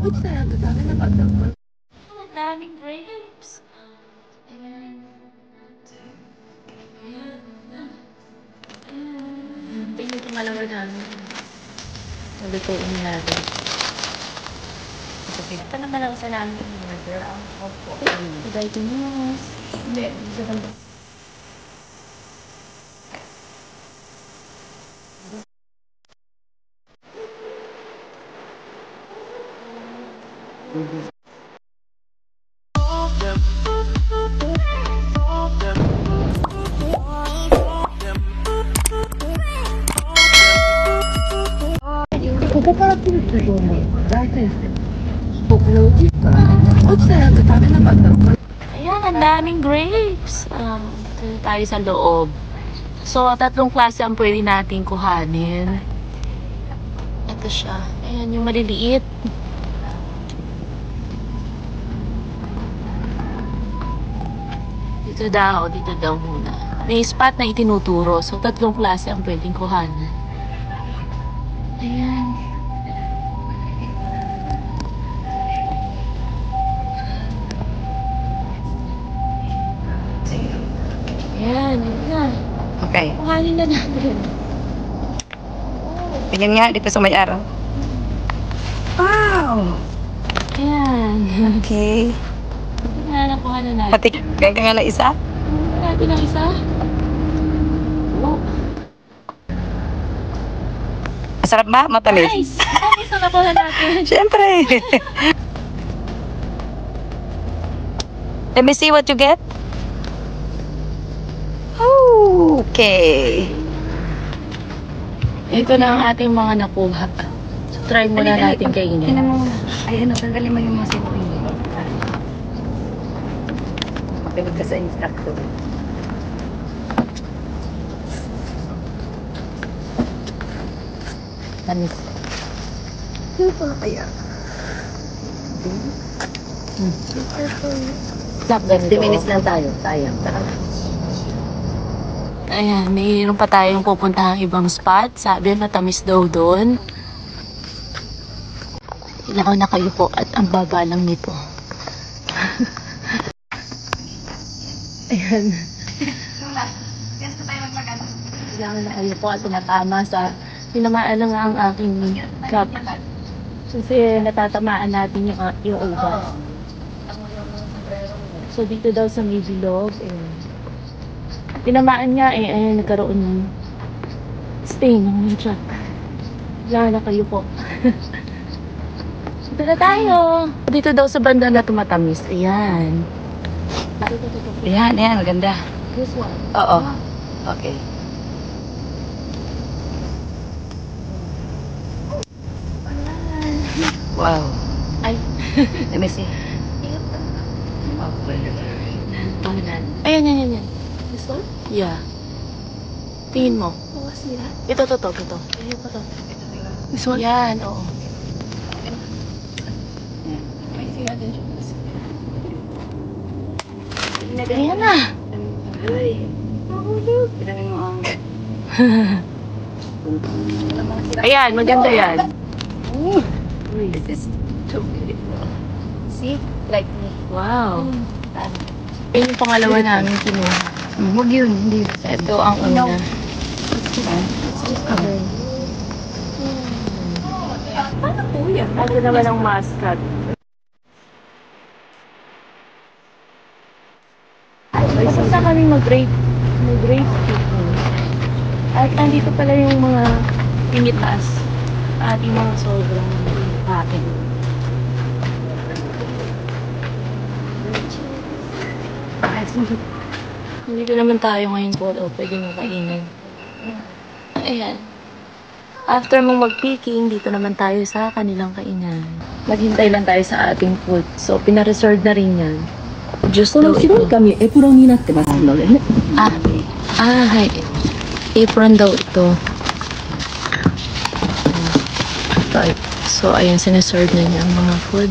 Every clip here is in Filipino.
Ang daming grapes. Ayan. Tingnan itong alawa namin. Nalutuin natin. Ito naman ang sa namin. Ibay ito nyo. Hindi. Ayan, ang daming grapes. Dito tayo sa loob. So, 3 klase ang pwede natin kuhanin. Ito siya. Ayan, yung maliliit. Dito daw muna. May spot na itinuturo. So, 3 klase ang pwedeng kuhanin. Ayan. Ayan, yun na. Okay. Kuhanin na natin. Tingnan nga dito sa may araw. Wow! Ayan. Okay. Ayan, nakuha na natin. Pati kaya nga lang isa? Natin ang isa. Oh. Masarap ba? Matamis? Nice! Matamis na nakuha natin. Siyempre! Let me see what you get. Okay. Ito na ang ating mga nakuha. So, try muna natin kainin. Tingnan mo. Ay, ano, tanggalin mo yung mga sipin. Makinig ka sa instructor. Tamis. Ano pa kaya? Stop 60 minutes lang tayo. Sayang. Ayan, mayroon pa tayong pupuntahang ibang spot. Sabi, matamis daw doon. Kailangan na kayo po at ang baba lang nito. Ayan. Kailangan na kayo po at tumatama sa tinamaan na nga ang aking cup. Kasi natatamaan natin yung ubas. So, dito daw sa may bilog, tinamaan nga ayun, nagkaroon ng stain ng truck. Kailangan na kayo po. Dito na tayo. Dito daw sa banda na tumatamis. Ayan. Ayan, ayan. Maganda. This one. Oo. Okay. Wow. Ay. Let me see. Ayan, yan, yan. This one? Yeah. Tingin mo. Ito. This one? Yan, oo. Ayan na. Ay. Pinamin mo ang... Ayan, maganda yan. This is too beautiful. See? Like me. Wow. Ayun yung pangalawa namin kinuha. Huwag yun. Hindi. Ito ang una. Paano po yan? Ito naman ang mascot. Basta kami mag-grape picking. At andito pala yung mga pinitas at yung mga sobrang akin. Dito naman tayo ngayon po. Pwede mo kainin. Ayan. After mong mag-picking, dito naman tayo sa kanilang kainan. Maghintay lang tayo sa ating food. So, pina-reserve na rin yan. Just daw ito. 紙エプロンになってますのでね。Hay. Apron daw ito. Right. So, ayun, sineserve na niya ang mga food.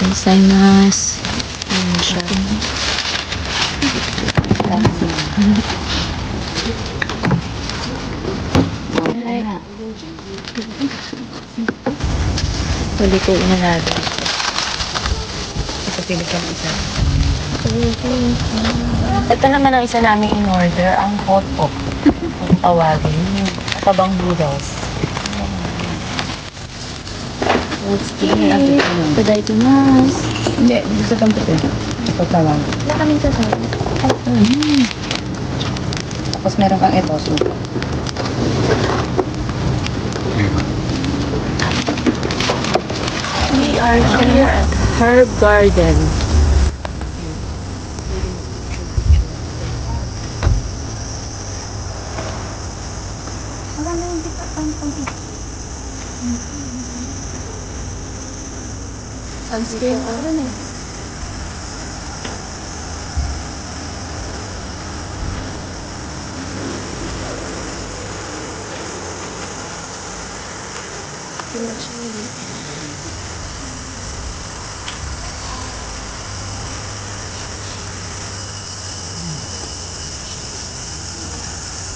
Gozaimasu. Ayan siya. Ay. Tulikuin na natin. Ito pili ka ng isa. Ito naman ang isa namin in order, ang hot pot. Kung tawagin, yung tabang noodles. Let's eat. Today to mas. Hindi, gusto kang piti. Ito tawag. Wala kaming sasabi. Tapos meron kang ito, soup. We are here at Herb Garden. Wala na yung dito ang pang-ito. Sunscreen ko rin eh.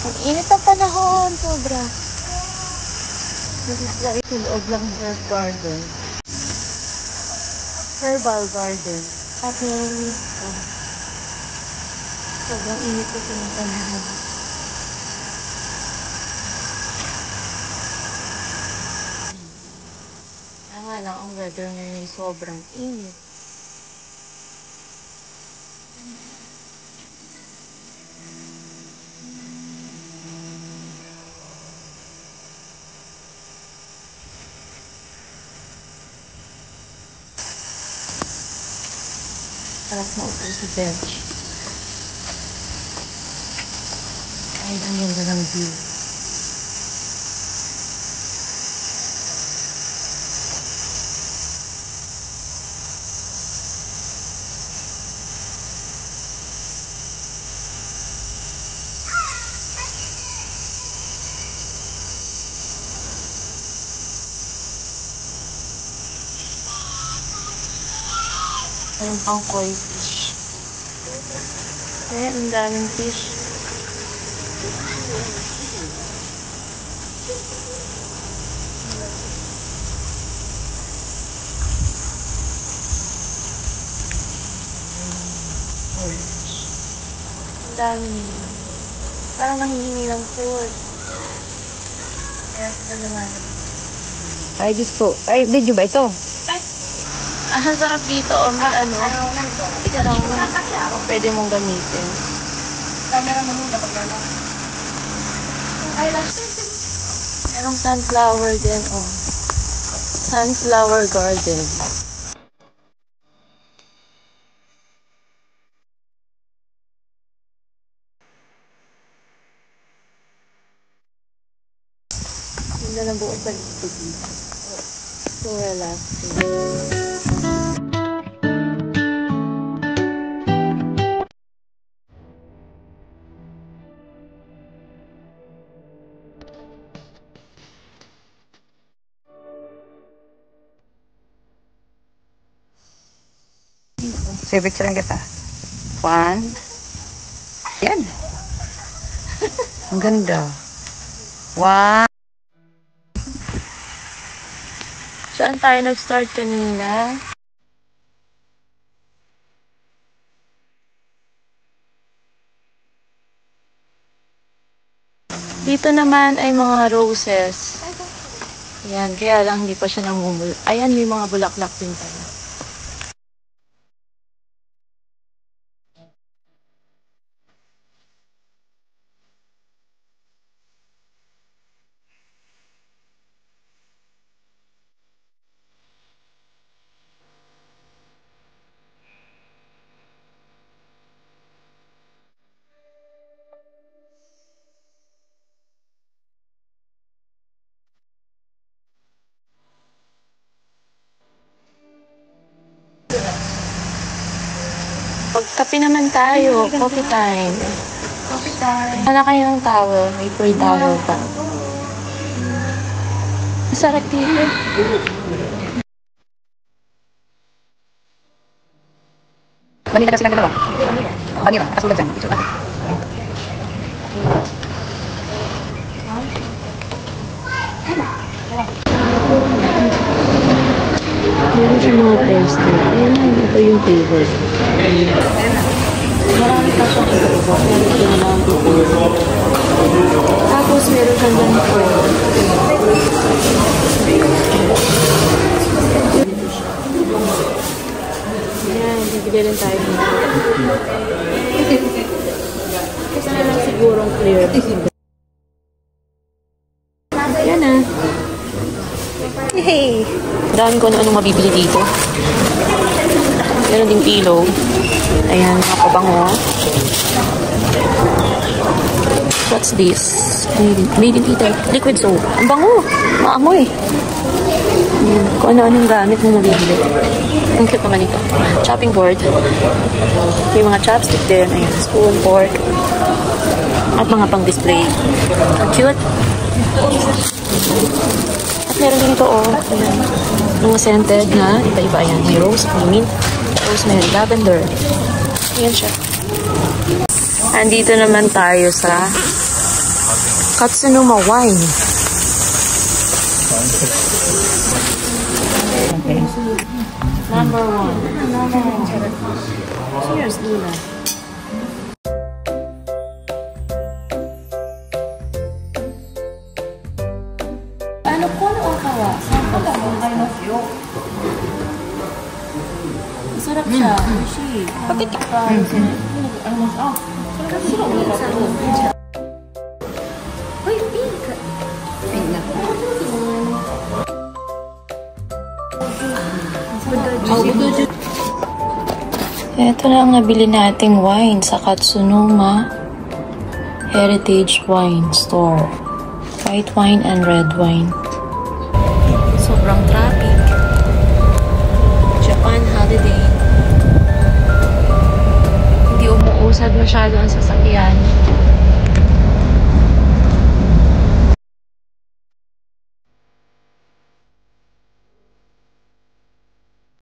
Ang init ang panahon, sobra. Lagi sa loob lang ng Herb Garden. Herbal Garden. Okay. Sobrang init ko ng panahon. Nga lang, ang weather ngayon ay sobrang init. Tapos maupo sa bench. Ay, ang ganda ng view. Ayun pang koi fish. Ang daming fish. Ang dami. Parang nanghihingi ng food. Kaya sila naman. Ay, Diyos ko. Ay, video ba ito? Ang sarap dito, ikarang pwede mong gamitin. Merong sunflower din, Sunflower garden. Hindi na buong paligid dito. So relaxing. Say picture kita. 1. Yan. Ang ganda. 1. Saan tayo nag-start kanina? Dito naman ay mga roses. Ayan, kaya lang hindi pa siya namumul. Ayan, may mga bulaklak din tayo. Pagkape naman tayo. Coffee time. Coffee time. Wala kayo ng towel. May free towel pa. Masarap dito. Manila na silang dalawa. Manila, kasulad dyan. Pesto. Ayan na, ito yung favorite. Marami pa siyang iba-iba. Pero ito na lang ang tapos meron kang ganito. Ayan, bibili rin tayo nito. Kasi na lang sigurong clear. Ayan na. Hey! Dami ko na anong mabibili dito. Meron ding pillow. Ayan, mga pabango. What's this? Made in Italy. Liquid soap. Ang bango. Maamoy. Kung ano-anong gamit mo mabibili. Ang cute naman ito. Chopping board. May mga chopstick din. Ayan, spoon, fork. At mga pang-display. Ang cute. At meron din ito, oh. Ayan. Mga scented na. Iba-iba yan. May rose, may mint, rosemary, lavender. Ayan siya. Andito naman tayo sa Katsunuma Wine. Okay. Number 1. Cheers, Luna. Ano ko na kawa? Masarap siya. Bakit? Ito na ang nabili nating wine sa Katsunuma Heritage Wine Store. White wine and red wine. Sobrang traffic. Japan holiday. Hindi umuusad masyado ang sasakyan.